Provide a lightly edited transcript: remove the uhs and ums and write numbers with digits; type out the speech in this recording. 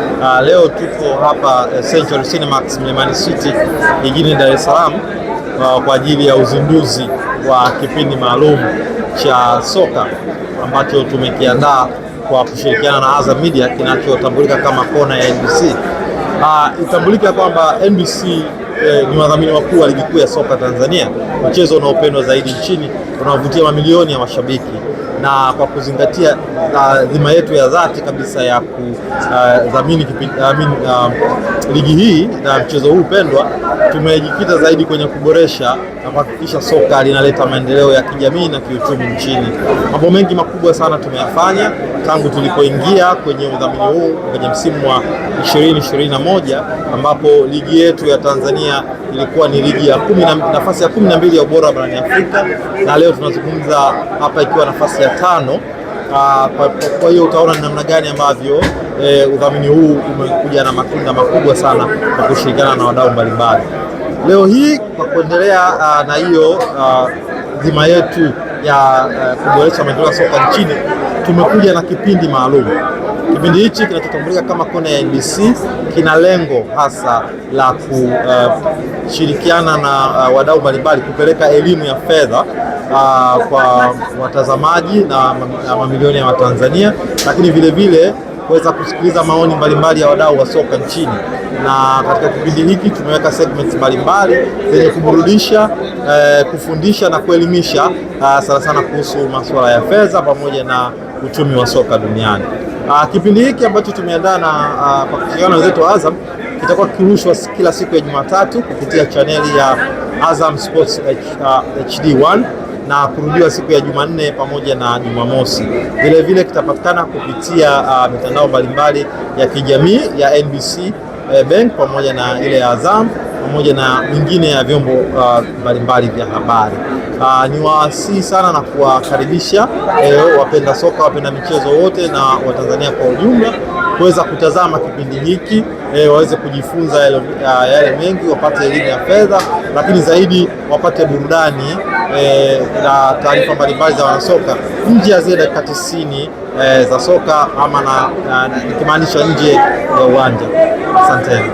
Leo tuko hapa Central Cinemax Mlimani City jijini Dar es Salaam kwa ajili ya uzinduzi wa kipindi maalum cha soka ambacho tumekiandaa kwa kushirikiana na Azam Media kinachotambulika kama Kona ya NBC. Itambulika kwamba NBC ni wadhamini wakuu wa ligi kuu ya soka Tanzania, mchezo unaopendwa zaidi nchini, unaovutia mamilioni ya mashabiki, na kwa kuzingatia dhima yetu ya dhati kabisa ya kudhamini ligi hii na mchezo huu pendwa, tumejikita zaidi kwenye kuboresha na kuhakikisha soka linaleta maendeleo ya kijamii na kiuchumi nchini. Mambo mengi makubwa sana tumeyafanya tangu tulipoingia kwenye udhamini huu kwenye msimu wa 2021 ambapo ligi yetu ya Tanzania ilikuwa ni ligi ya nafasi ya 12 ya ubora barani Afrika, na leo tunazungumza hapa ikiwa nafasi ya 5. Kwa hiyo utaona ni namna gani ambavyo udhamini huu umekuja na matunda makubwa sana kwa kushirikiana na wadau mbalimbali. Leo hii kwa kuendelea na hiyo dhima yetu ya kuboresha maendeleo ya soka nchini, tumekuja na kipindi maalum. Kipindi hichi kinachotambulika kama Kona ya NBC kina lengo hasa la kushirikiana na wadau mbalimbali kupeleka elimu ya fedha kwa watazamaji na mamilioni ya Watanzania, lakini vile vile kuweza kusikiliza maoni mbalimbali ya wadau wa soka nchini. Na katika kipindi hiki tumeweka segments mbalimbali zenye kuburudisha, kufundisha na kuelimisha sana sana kuhusu masuala ya fedha pamoja na uchumi wa soka duniani. Kipindi hiki ambacho tumeandaa na kwa kushirikiana na wenzetu wa Azam kitakuwa kirushwa kila siku ya Jumatatu kupitia chaneli ya Azam Sports HD1 na kurudiwa siku ya Jumanne pamoja na Jumamosi. Vile vile kitapatikana kupitia mitandao mbalimbali ya kijamii ya NBC Bank pamoja na ile ya Azam pamoja na mingine ya vyombo mbalimbali vya habari. Ni waasi sana na kuwakaribisha wapenda soka, wapenda michezo wote na Watanzania kwa ujumla kuweza kutazama kipindi hiki, waweze kujifunza yale mengi, wapate elimu ya fedha, lakini zaidi wapate burudani na taarifa mbalimbali za wanasoka nje ya zile dakika 90 za soka, ama nikimaanisha nje ya uwanja. Asanteni.